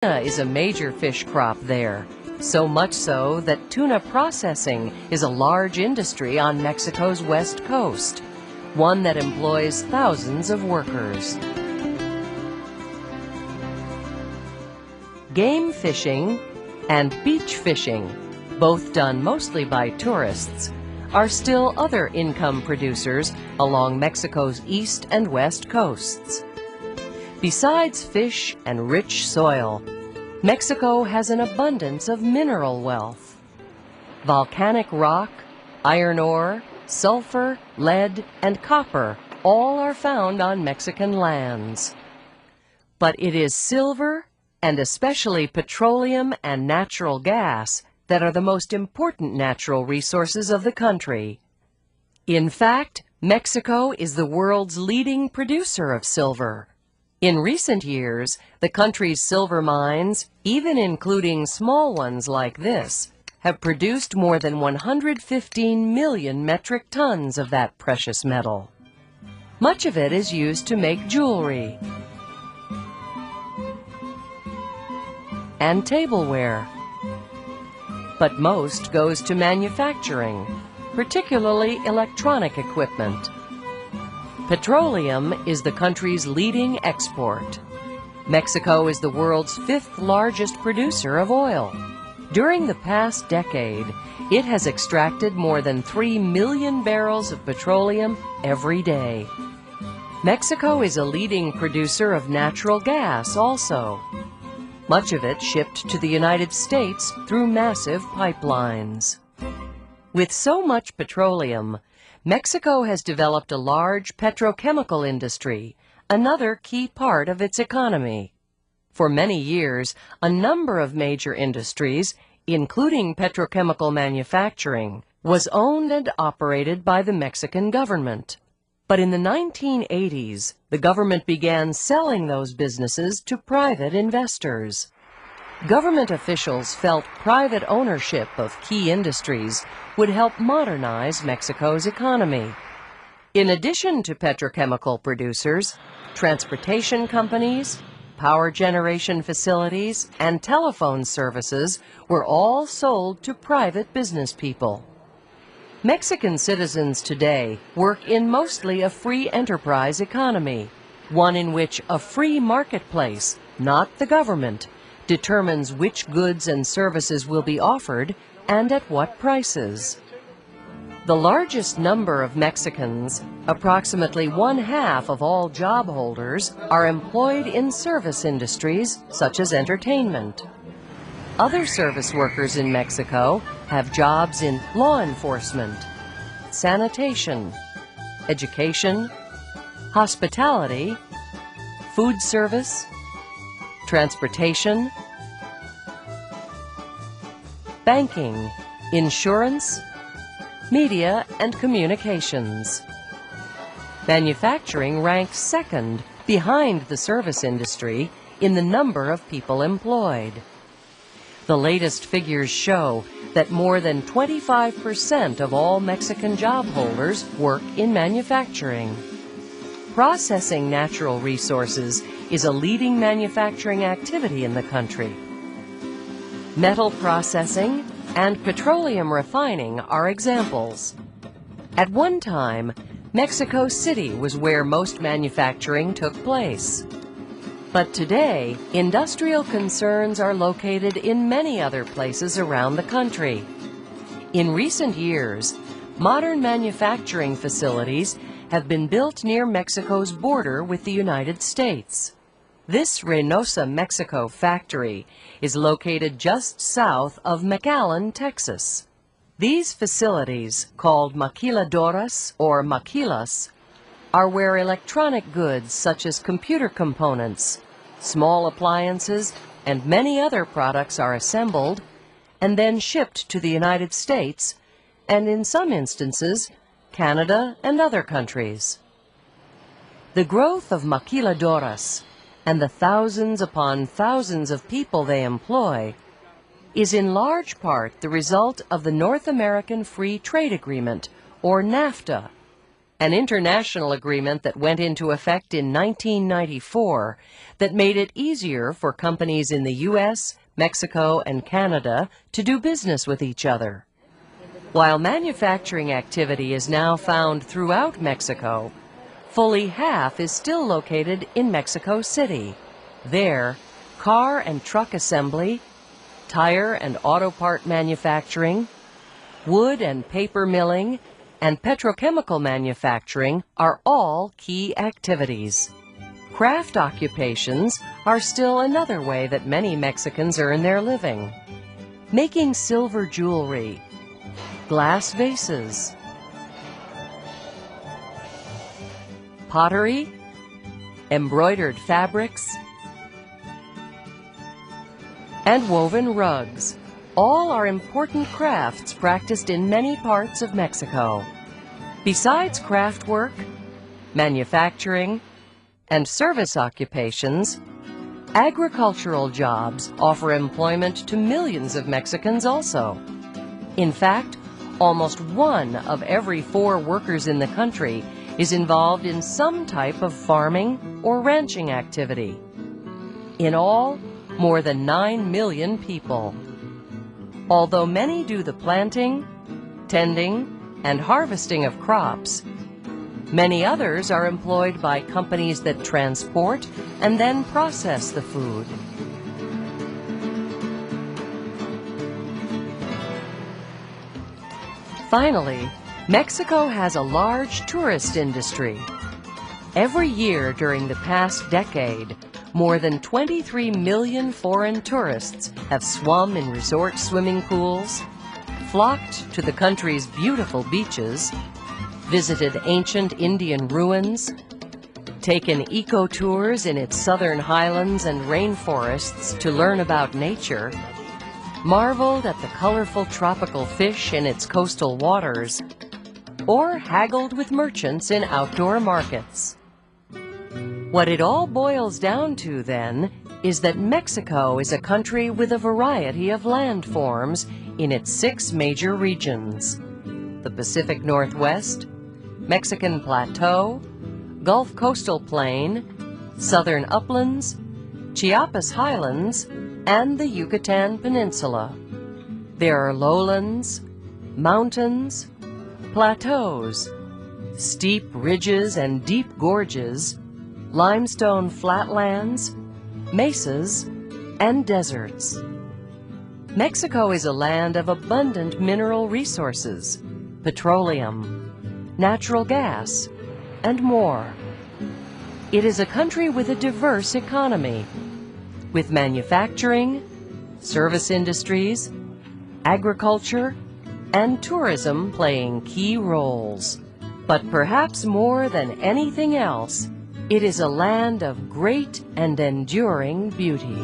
Tuna is a major fish crop there, so much so that tuna processing is a large industry on Mexico's west coast, one that employs thousands of workers. Game fishing and beach fishing, both done mostly by tourists, are still other income producers along Mexico's east and west coasts. Besides fish and rich soil, Mexico has an abundance of mineral wealth. Volcanic rock, iron ore, sulfur, lead, and copper all are found on Mexican lands. But it is silver, and especially petroleum and natural gas, that are the most important natural resources of the country. In fact, Mexico is the world's leading producer of silver. In recent years, the country's silver mines, even including small ones like this, have produced more than 115 million metric tons of that precious metal. Much of it is used to make jewelry and tableware, but most goes to manufacturing, particularly electronic equipment. Petroleum is the country's leading export. Mexico is the world's fifth largest producer of oil. During the past decade, it has extracted more than 3 million barrels of petroleum every day. Mexico is a leading producer of natural gas also. Much of it shipped to the United States through massive pipelines. With so much petroleum, Mexico has developed a large petrochemical industry, another key part of its economy. For many years, a number of major industries, including petrochemical manufacturing, was owned and operated by the Mexican government. But in the 1980s, the government began selling those businesses to private investors. Government officials felt private ownership of key industries would help modernize Mexico's economy. In addition to petrochemical producers, transportation companies, power generation facilities, and telephone services were all sold to private business people. Mexican citizens today work in mostly a free enterprise economy, one in which a free marketplace, not the government, determines which goods and services will be offered and at what prices. The largest number of Mexicans, approximately 1/2 of all job holders, are employed in service industries such as entertainment. Other service workers in Mexico have jobs in law enforcement, sanitation, education, hospitality, food service, transportation, banking, insurance, media, and communications. Manufacturing ranks second behind the service industry in the number of people employed. The latest figures show that more than 25% of all Mexican job holders work in manufacturing. Processing natural resources is a leading manufacturing activity in the country. Metal processing and petroleum refining are examples. At one time, Mexico City was where most manufacturing took place. But today, industrial concerns are located in many other places around the country. In recent years, modern manufacturing facilities have been built near Mexico's border with the United States. This Reynosa, Mexico factory is located just south of McAllen, Texas. These facilities, called maquiladoras or maquilas, are where electronic goods such as computer components, small appliances, and many other products are assembled and then shipped to the United States and, in some instances, Canada and other countries. The growth of maquiladoras and the thousands upon thousands of people they employ is in large part the result of the North American Free Trade Agreement, or NAFTA. an international agreement that went into effect in 1994 that made it easier for companies in the U.S., Mexico, and Canada to do business with each other. While manufacturing activity is now found throughout Mexico, fully half is still located in Mexico City. There, car and truck assembly, tire and auto part manufacturing, wood and paper milling, and petrochemical manufacturing are all key activities. Craft occupations are still another way that many Mexicans earn their living. Making silver jewelry, glass vases, pottery, embroidered fabrics, and woven rugs. All are important crafts practiced in many parts of Mexico. Besides craft work, manufacturing, and service occupations, agricultural jobs offer employment to millions of Mexicans also. In fact, almost 1 of every 4 workers in the country is involved in some type of farming or ranching activity. In all, more than 9 million people. Although many do the planting, tending, and harvesting of crops, many others are employed by companies that transport and then process the food. Finally, Mexico has a large tourist industry. Every year during the past decade, more than 23 million foreign tourists have swum in resort swimming pools, flocked to the country's beautiful beaches, visited ancient Indian ruins, taken eco-tours in its southern highlands and rainforests to learn about nature, marveled at the colorful tropical fish in its coastal waters, or haggled with merchants in outdoor markets. What it all boils down to, then, is that Mexico is a country with a variety of landforms in its 6 major regions: the Pacific Northwest, Mexican Plateau, Gulf Coastal Plain, Southern Uplands, Chiapas Highlands, and the Yucatan Peninsula. There are lowlands, mountains, plateaus, steep ridges and deep gorges, limestone flatlands, mesas, and deserts. Mexico is a land of abundant mineral resources, petroleum, natural gas, and more. It is a country with a diverse economy, with manufacturing, service industries, agriculture, and tourism playing key roles. But perhaps more than anything else, it is a land of great and enduring beauty.